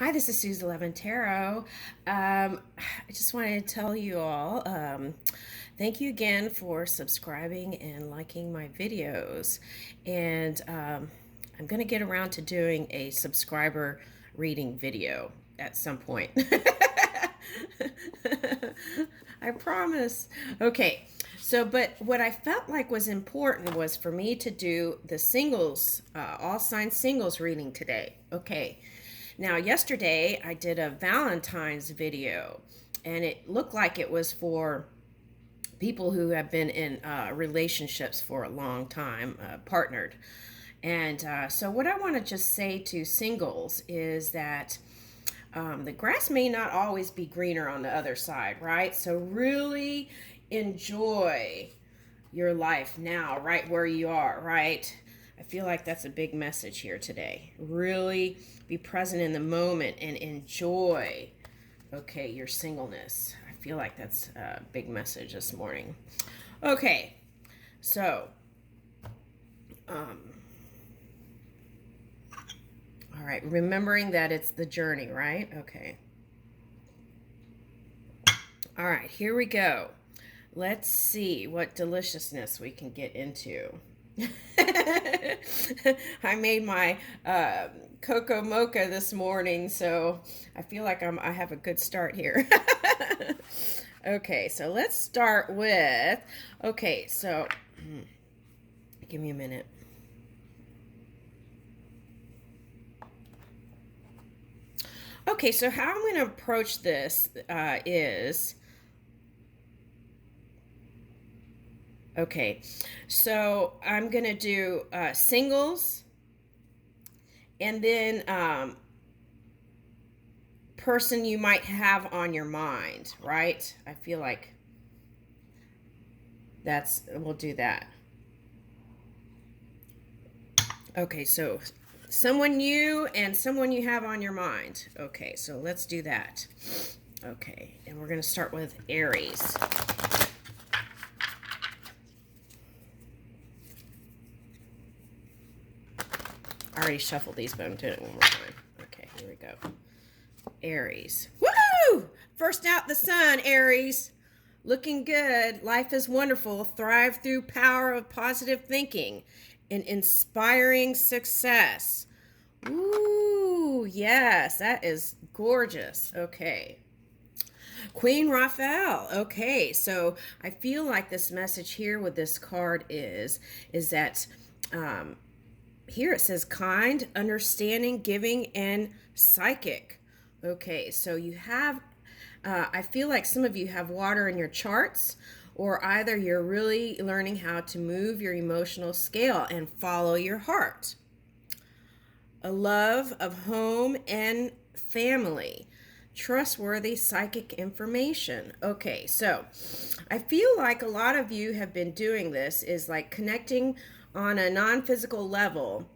Hi, this is Sue's 11 Tarot. I just wanted to tell you all, thank you again for subscribing and liking my videos. And I'm going to get around to doing a subscriber reading video at some point. I promise. Okay. So, but what I felt like was important was for me to do the singles, all sign singles reading today. Okay. Now, yesterday I did a Valentine's video, and it looked like it was for people who have been in relationships for a long time, partnered. And so, what I want to just say to singles is that the grass may not always be greener on the other side, right? So, really enjoy your life now, right where you are, right? I feel like that's a big message here today. Really be present in the moment and enjoy, okay, your singleness. I feel like that's a big message this morning. Okay, so, all right, remembering that it's the journey, right? Okay. All right, here we go. Let's see what deliciousness we can get into. I made my cocoa mocha this morning, so I feel like I have a good start here. Okay, so let's start with, okay, so give me a minute. Okay, so how I'm going to approach this is, okay, so I'm going to do singles, and then person you might have on your mind, right? I feel like we'll do that. Okay, so someone new and someone you have on your mind. Okay, so let's do that. Okay, and we're going to start with Aries. I already shuffled these, but I'm doing it one more time. Okay, here we go. Aries. Woo! First out the sun, Aries. Looking good. Life is wonderful. Thrive through power of positive thinking and inspiring success. Ooh, yes, that is gorgeous. Okay. Queen Raphael. Okay, so I feel like this message here with this card is that here it says kind, understanding, giving, and psychic. Okay, so you have, I feel like some of you have water in your charts, or either you're really learning how to move your emotional scale and follow your heart. A love of home and family. Trustworthy psychic information. Okay, so I feel like a lot of you have been doing this, is like connecting on a non-physical level.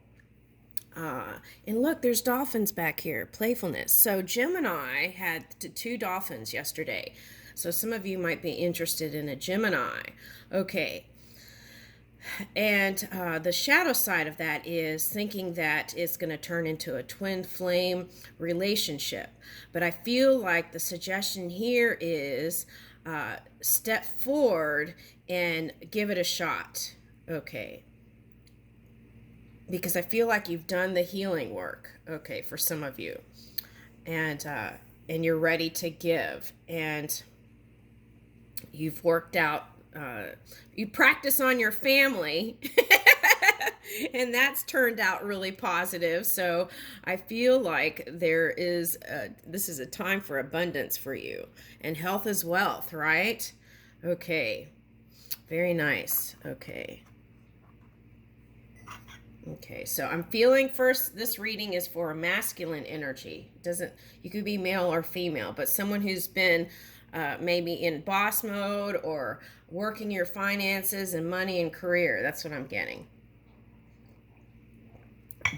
And look, there's dolphins back here. Playfulness. So Gemini had two dolphins yesterday. So some of you might be interested in a Gemini. Okay. And the shadow side of that is thinking that it's going to turn into a twin flame relationship. But I feel like the suggestion here is step forward and give it a shot. Okay. Because I feel like you've done the healing work, okay, for some of you, and you're ready to give, and you've worked out. You practice on your family, and that's turned out really positive. So I feel like this is a time for abundance for you, and health is wealth, right? Okay, very nice. Okay. Okay, so I'm feeling first this reading is for a masculine energy. You could be male or female, but someone who's been maybe in boss mode or working your finances and money and career. That's what I'm getting.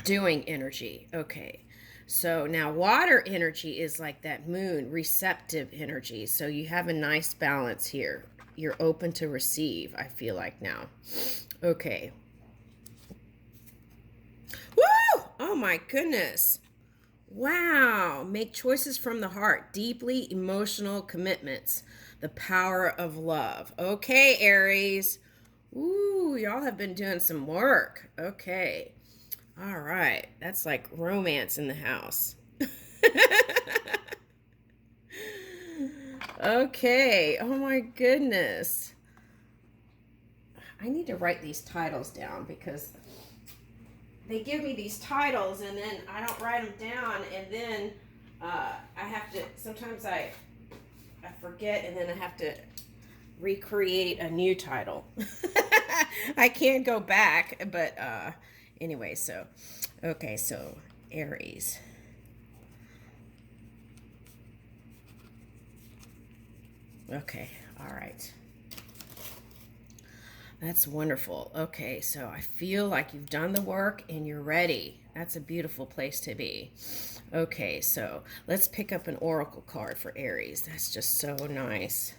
Doing energy. Okay. So now water energy is like that moon, receptive energy. So you have a nice balance here. You're open to receive, I feel like now. Okay. Woo! Oh my goodness. Wow. Make choices from the heart. Deeply emotional commitments. The power of love. Okay, Aries. Ooh, y'all have been doing some work. Okay. All right. That's like romance in the house. Okay. Oh my goodness. I need to write these titles down because they give me these titles and then I don't write them down, and then I have to, sometimes I forget, and then I have to recreate a new title. I can't go back, but anyway, so okay, so Aries. Okay, all right. That's wonderful. Okay, so I feel like you've done the work and you're ready. That's a beautiful place to be. Okay, so let's pick up an oracle card for Aries. That's just so nice.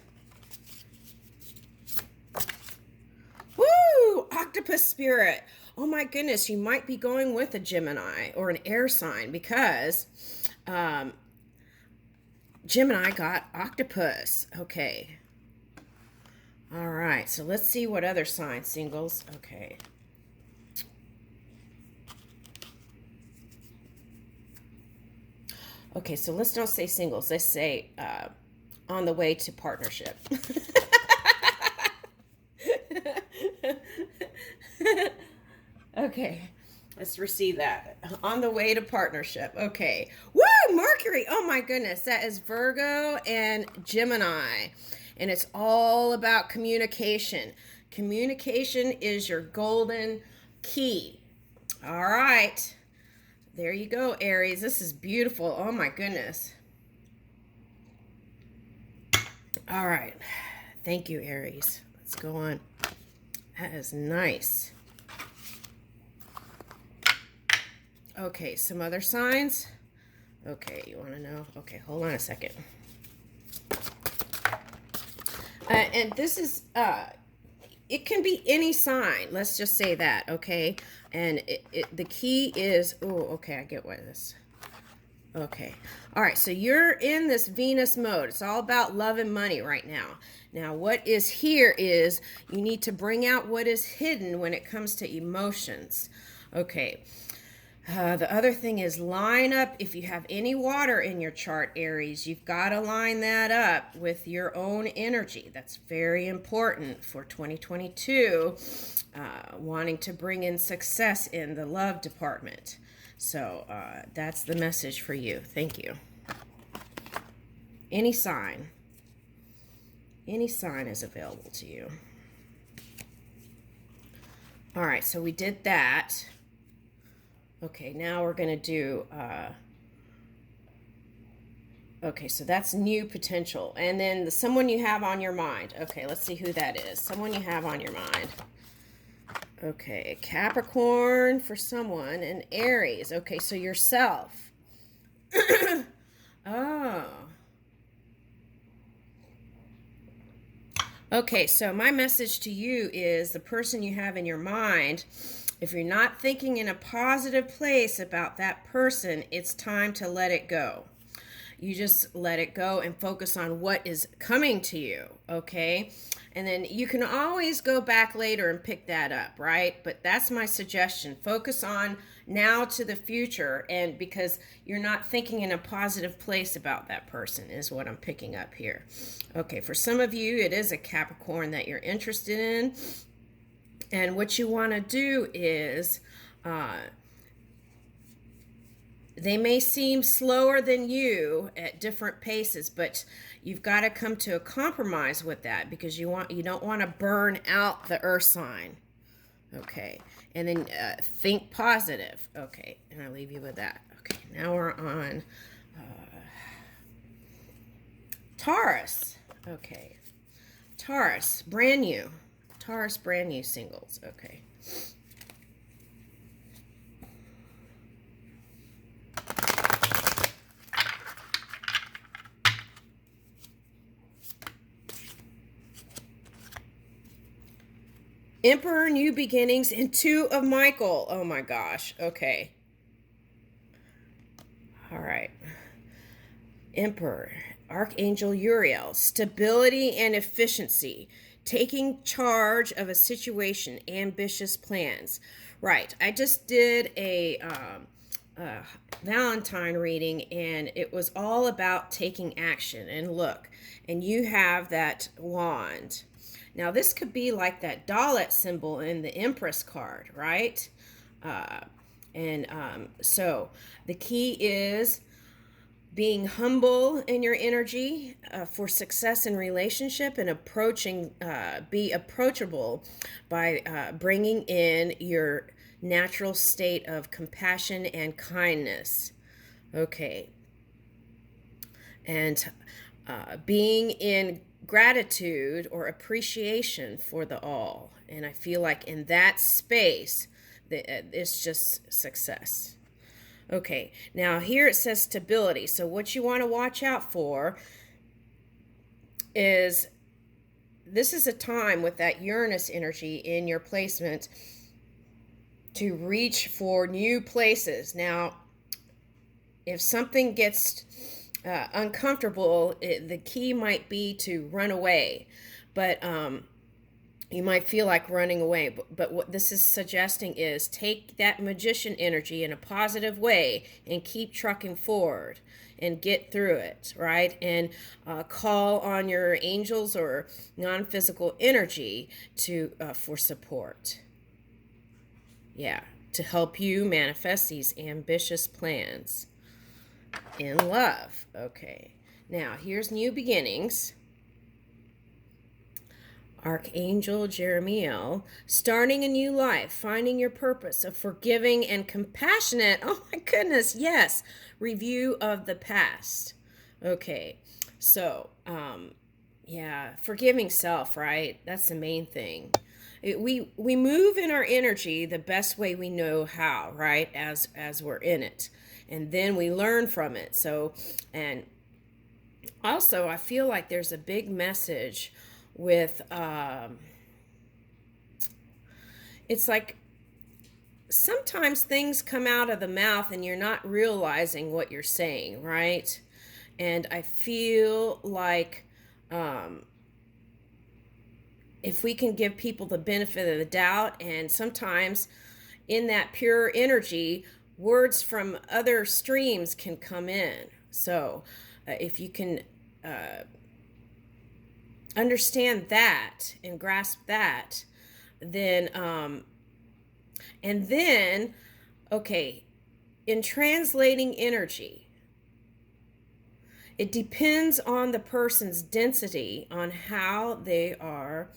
Woo! Octopus spirit. Oh my goodness, you might be going with a Gemini or an air sign because Gemini got octopus. Okay. All right, so let's see what other signs, singles. Okay. Okay, so let's not say singles. Let's say on the way to partnership. Okay, let's receive that. On the way to partnership. Okay. Woo! Mercury. Oh my goodness. That is Virgo and Gemini. And it's all about communication. Communication is your golden key. All right. There you go, Aries. This is beautiful. Oh my goodness. All right. Thank you, Aries. Let's go on. That is nice. Okay, some other signs. Okay, you want to know? Okay, hold on a second. And this is, it can be any sign. Let's just say that, okay? And the key is, oh, okay, I get what this. Okay. All right, so you're in this Venus mode. It's all about love and money right now. Now, what is here is you need to bring out what is hidden when it comes to emotions. Okay. The other thing is line up, if you have any water in your chart, Aries, you've got to line that up with your own energy. That's very important for 2022, wanting to bring in success in the love department. So that's the message for you. Thank you. Any sign is available to you. All right, so we did that. Okay, now we're going to do, okay, so that's new potential. And then someone you have on your mind. Okay, let's see who that is. Someone you have on your mind. Okay, Capricorn for someone, and Aries. Okay, so yourself. Oh. Okay, so my message to you is the person you have in your mind, if you're not thinking in a positive place about that person, it's time to let it go. You just let it go and focus on what is coming to you, okay? And then you can always go back later and pick that up, right? But that's my suggestion. Focus on now to the future, and because you're not thinking in a positive place about that person is what I'm picking up here. Okay, for some of you, it is a Capricorn that you're interested in. And what you want to do is, they may seem slower than you at different paces, but you've got to come to a compromise with that because you don't want to burn out the earth sign. Okay, and then think positive. Okay, and I'll leave you with that. Okay, now we're on Taurus. Okay, Taurus, brand new. Taurus, brand new singles. Okay. Emperor, new beginnings, and 2 of Michael. Oh my gosh. Okay. All Emperor, Archangel Uriel, stability and efficiency, taking charge of a situation, ambitious plans. Right, I just did a Valentine reading, and it was all about taking action. And look, and you have that wand. Now, this could be like that Dalet symbol in the Empress card, right? So the key is being humble in your energy for success in relationship, and be approachable by bringing in your natural state of compassion and kindness. Okay. And being in gratitude or appreciation for the all. And I feel like in that space, it's just success. Okay, now here it says stability. So what you want to watch out for is, this is a time with that Uranus energy in your placement to reach for new places. Now, if something gets uncomfortable, the key might be to run away. But you might feel like running away, but what this is suggesting is take that magician energy in a positive way and keep trucking forward and get through it, right? And call on your angels or non-physical energy for support. Yeah, to help you manifest these ambitious plans in love. Okay, now here's new beginnings. Archangel Jeremiel, starting a new life, finding your purpose, of forgiving and compassionate. Oh my goodness, yes. Review of the past. Okay, so, forgiving self, right? That's the main thing. We move in our energy the best way we know how, right? As we're in it. And then we learn from it. So, and also I feel like there's a big message with it's like sometimes things come out of the mouth and you're not realizing what you're saying, right? And I feel like if we can give people the benefit of the doubt, and sometimes in that pure energy, words from other streams can come in. So if you can understand that and grasp that, then okay, in translating energy, it depends on the person's density on how they are,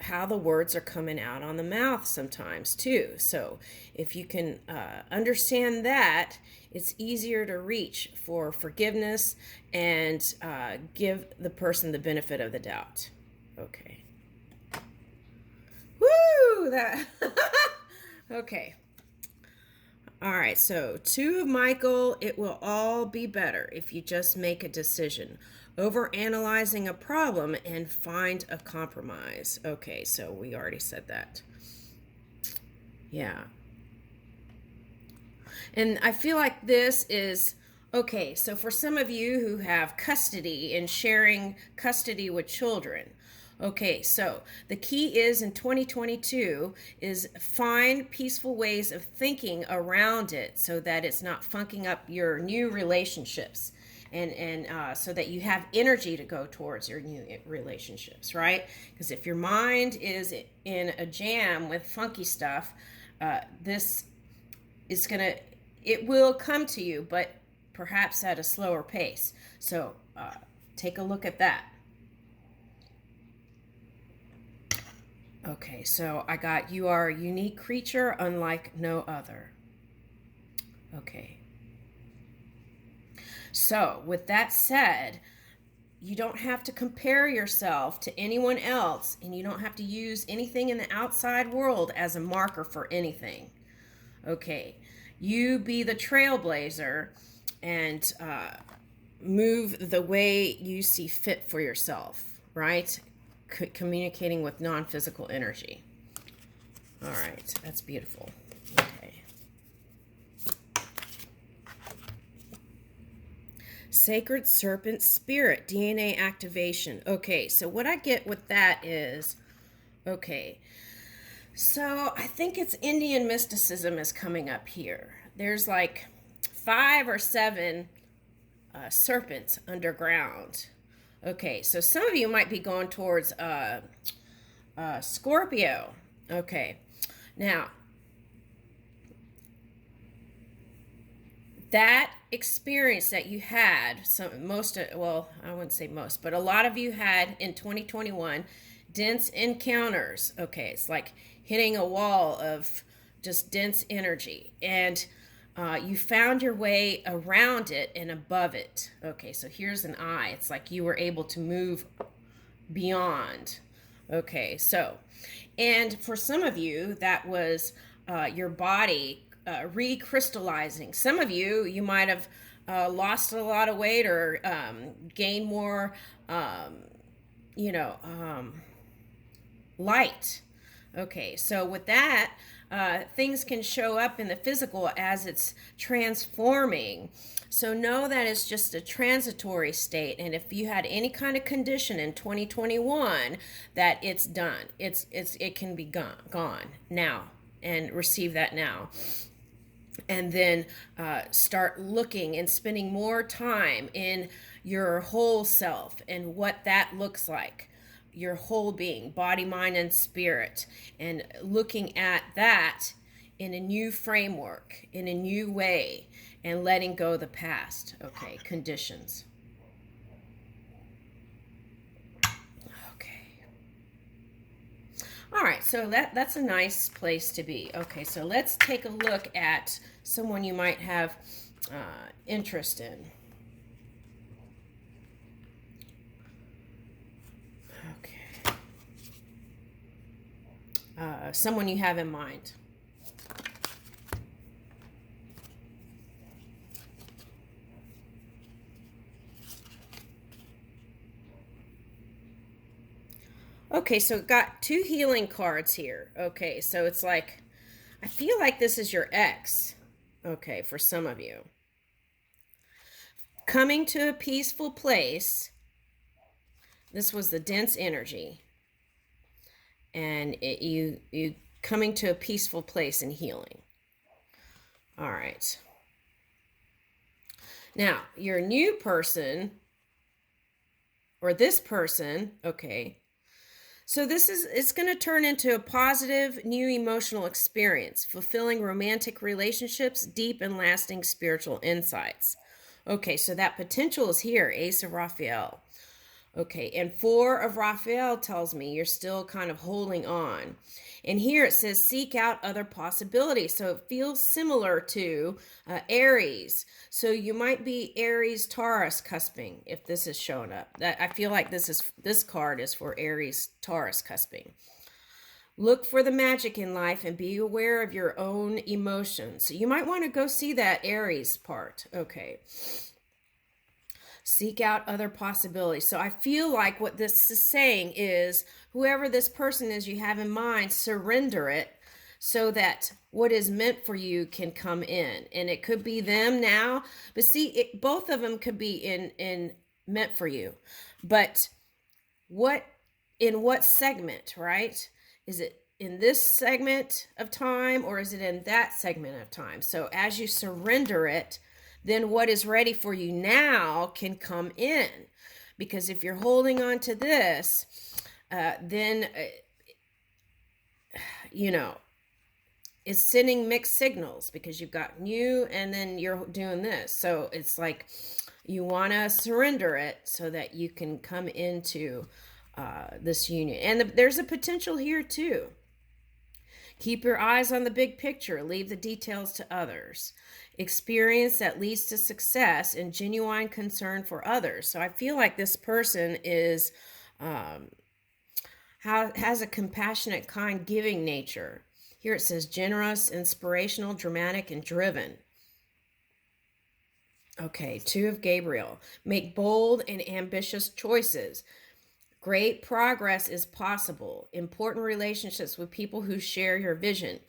how the words are coming out on the mouth sometimes too. So if you can understand that, it's easier to reach for forgiveness and give the person the benefit of the doubt. Okay. Woo! That. Okay. All right. So 2 of Michael, it will all be better if you just make a decision. Overanalyzing a problem and find a compromise. Okay. So we already said that. Yeah. And I feel like this is, okay, so for some of you who have custody and sharing custody with children, okay, so the key is in 2022 is find peaceful ways of thinking around it so that it's not funking up your new relationships, and so that you have energy to go towards your new relationships, right? Because if your mind is in a jam with funky stuff, this is gonna, it will come to you, but perhaps at a slower pace. So take a look at that. Okay, so I got, you are a unique creature unlike no other. Okay. So with that said, you don't have to compare yourself to anyone else, and you don't have to use anything in the outside world as a marker for anything. Okay. You be the trailblazer and move the way you see fit for yourself, right? Communicating with non-physical energy. All right, that's beautiful. Okay. Sacred Serpent Spirit, DNA activation. Okay, so what I get with that is, okay, so I think it's Indian mysticism is coming up here. There's like 5 or 7 serpents underground. Okay, so some of you might be going towards Scorpio. Okay, now that experience that you had, well, I wouldn't say most, but a lot of you had in 2021, dense encounters. Okay, it's like hitting a wall of just dense energy, and you found your way around it and above it. Okay, so here's an eye. It's like you were able to move beyond. Okay, so, and for some of you, that was your body recrystallizing. Some of you, you might have lost a lot of weight or gained more, you know, light. Okay, so with that, things can show up in the physical as it's transforming. So know that it's just a transitory state, and if you had any kind of condition in 2021, that it's done. It can be gone now, and receive that now. And then start looking and spending more time in your whole self and what that looks like, your whole being, body, mind, and spirit, and looking at that in a new framework, in a new way, and letting go the past. Okay, conditions. Okay. All right, so that's a nice place to be. Okay, so let's take a look at someone you might have interest in. Okay. Someone you have in mind. Okay, so got 2 healing cards here. Okay, so it's like, I feel like this is your ex. Okay, for some of you. Coming to a peaceful place. This was the dense energy. And you coming to a peaceful place and healing. All right. Now, your new person, or this person, okay, so it's going to turn into a positive, new emotional experience, fulfilling romantic relationships, deep and lasting spiritual insights. Okay, so that potential is here, Ace of Raphael. Okay, and 4 of Raphael tells me you're still kind of holding on. And here it says seek out other possibilities. So it feels similar to Aries. So you might be Aries Taurus cusping if this is showing up. That I feel like this card is for Aries Taurus cusping. Look for the magic in life and be aware of your own emotions. So you might want to go see that Aries part. Okay. Seek out other possibilities. So I feel like what this is saying is whoever this person is you have in mind, surrender it so that what is meant for you can come in. And it could be them now, but see, both of them could be in meant for you. But in what segment, right? Is it in this segment of time or is it in that segment of time? So as you surrender it, then what is ready for you now can come in. Because if you're holding on to this, then, you know, it's sending mixed signals because you've got new and then you're doing this. So it's like you want to surrender it so that you can come into this union. And there's a potential here too. Keep your eyes on the big picture. Leave the details to others. Experience that leads to success and genuine concern for others. So I feel like this person is has a compassionate, kind, giving nature. Here it says generous, inspirational, dramatic, and driven. Okay, 2 of Gabriel. Make bold and ambitious choices. Great progress is possible. Important relationships with people who share your vision.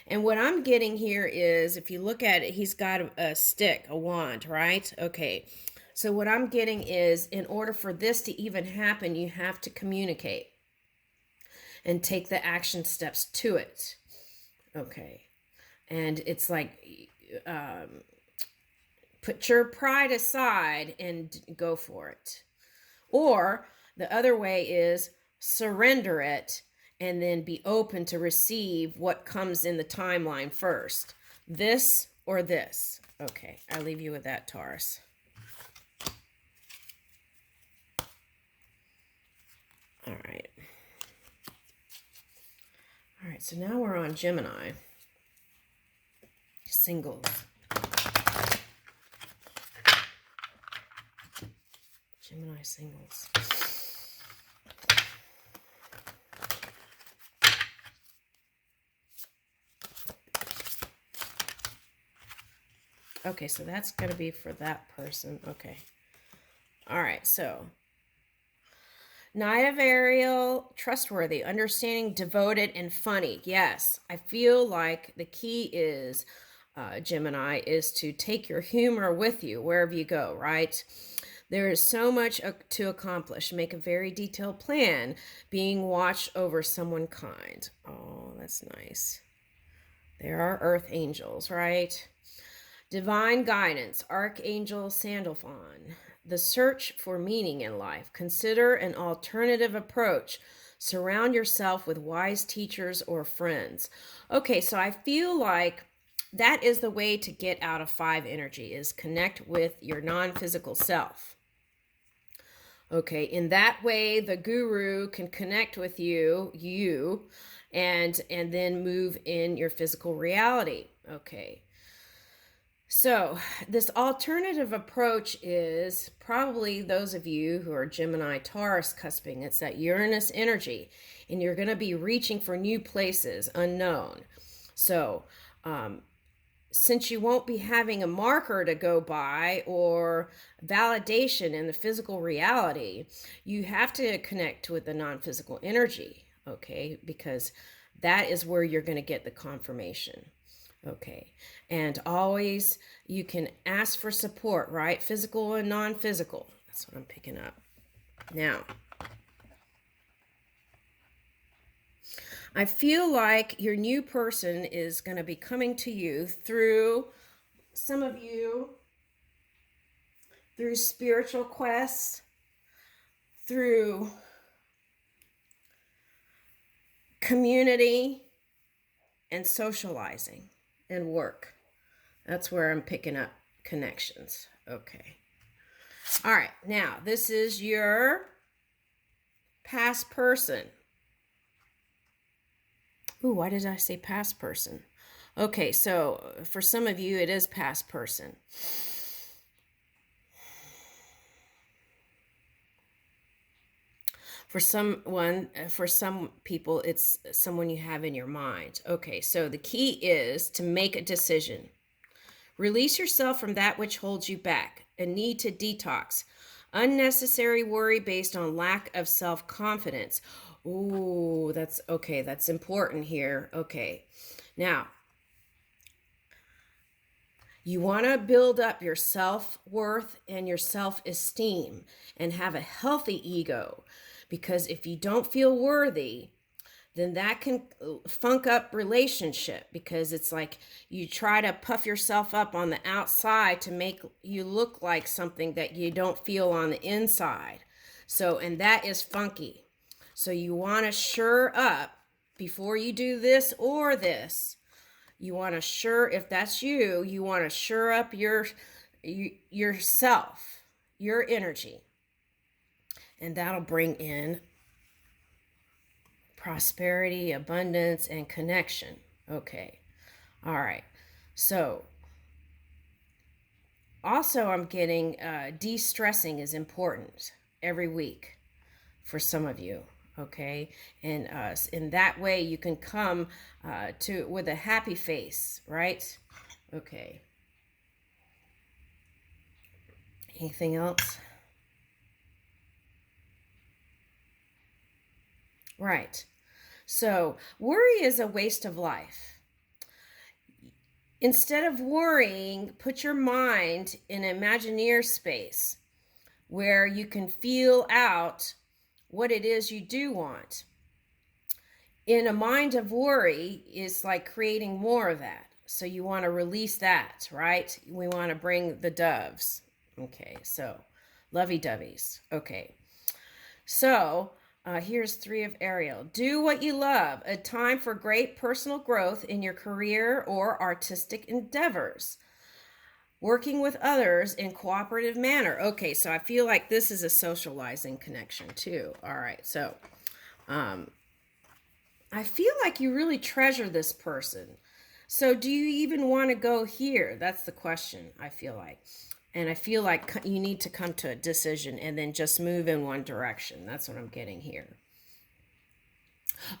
And what I'm getting here is, if you look at it, he's got a stick, a wand, right? Okay. So what I'm getting is, in order for this to even happen, you have to communicate and take the action steps to it. Okay. And it's like, put your pride aside and go for it. Or the other way is surrender it and then be open to receive what comes in the timeline first. This or this. Okay, I'll leave you with that, Taurus. All right. All right, so now we're on Gemini. Singles. Gemini singles. Okay, so that's going to be for that person. Okay. All right, so Knight of Ariel, trustworthy, understanding, devoted, and funny. Yes, I feel like the key is, Gemini, is to take your humor with you wherever you go, right? There is so much to accomplish. Make a very detailed plan, being watched over someone kind. Oh, that's nice. There are earth angels, right? Divine guidance, Archangel Sandalphon. The search for meaning in life. Consider an alternative approach. Surround yourself with wise teachers or friends. Okay, so I feel like that is the way to get out of 5 energy, is connect with your non-physical self. Okay, in that way, the guru can connect with you, and then move in your physical reality. Okay. So this alternative approach is probably those of you who are Gemini Taurus cusping. It's that Uranus energy, and you're going to be reaching for new places, unknown. So since you won't be having a marker to go by or validation in the physical reality, you have to connect with the non-physical energy, okay? Because that is where you're going to get the confirmation. Okay, and always you can ask for support, right? Physical and non-physical. That's what I'm picking up. Now, I feel like your new person is going to be coming to you through, some of you, through spiritual quests, through community and socializing and work. That's where I'm picking up connections. Okay. All right. Now, this is your past person. Ooh, why did I say past person? Okay, so for some of you, it is past person. For some people, it's someone you have in your mind. Okay, so the key is to make a decision. Release yourself from that which holds you back. A need to detox. Unnecessary worry based on lack of self-confidence. Ooh, that's okay. That's important here. Okay. Now, you want to build up your self-worth and your self-esteem and have a healthy ego. Because if you don't feel worthy, then that can funk up relationship, because it's like you try to puff yourself up on the outside to make you look like something that you don't feel on the inside. So, and that is funky. So you want to sure up before you do this or this. You want to sure, if that's you, you want to sure up yourself, your energy. And that'll bring in prosperity, abundance, and connection. Okay. All right. So also I'm getting de-stressing is important every week for some of you. Okay. And in that way you can come with a happy face, right? Okay. Anything else? Right. So worry is a waste of life. Instead of worrying, put your mind in Imagineer space. where you can feel out what it is you do want. In a mind of worry is like creating more of that. So you want to release that, right? We want to bring the doves. Okay, so lovey-doveys. Okay, so here's 3 of Ariel. Do what you love. A time for great personal growth in your career or artistic endeavors. Working with others in cooperative manner. Okay, so I feel like this is a socializing connection too. All right, so I feel like you really treasure this person. So do you even want to go here? That's the question, I feel like. And I feel like you need to come to a decision and then just move in one direction. That's what I'm getting here.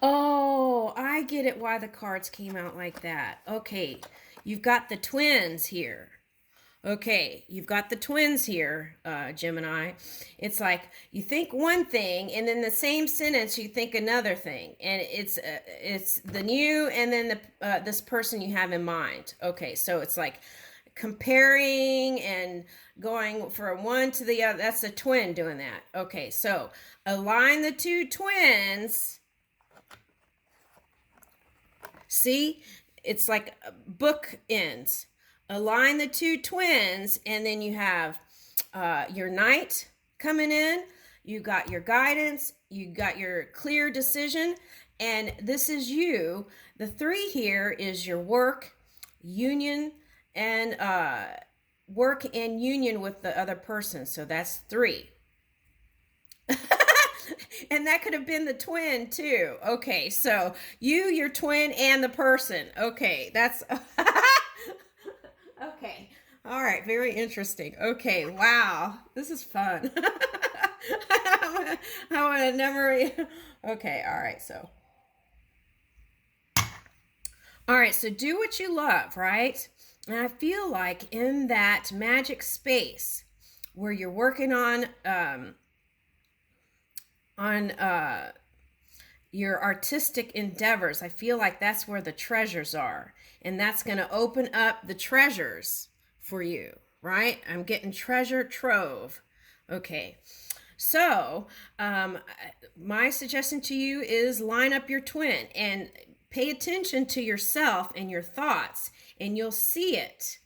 Oh, I get it why the cards came out like that. Okay, you've got the twins here. Okay, you've got the twins here, Gemini. It's like you think one thing, and then the same sentence you think another thing, and it's the new, and then this person you have in mind. Okay, so it's like comparing and going from one to the other. That's a twin doing that. Okay, so align the 2 twins. See, it's like bookends. Align the 2 twins, and then you have your knight coming in. You got your guidance. You got your clear decision, and this is you. The 3 here is your work, union, and work and union with the other person. So that's 3. And that could have been the twin too. Okay, so you, your twin, and the person. Okay, that's okay. All right, very interesting. Okay, wow, this is fun. I want to never. Okay, all right, so. All right, so do what you love, right? And I feel like in that magic space where you're working on your artistic endeavors, I feel like that's where the treasures are. And that's going to open up the treasures for you, right? I'm getting treasure trove. Okay. So my suggestion to you is line up your twin and pay attention to yourself and your thoughts, and you'll see it.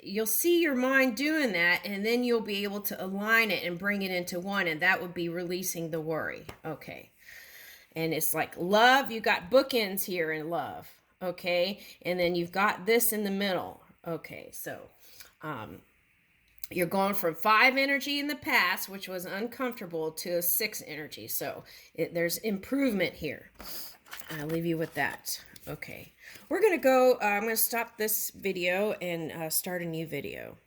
You'll see your mind doing that, and then you'll be able to align it and bring it into one, and that would be releasing the worry. Okay. And it's like love, you got bookends here in love. Okay. And then you've got this in the middle. Okay. So you're going from 5 energy in the past, which was uncomfortable, to a 6 energy. So there's improvement here. I'll leave you with that. Okay. We're going to go, I'm going to stop this video and start a new video.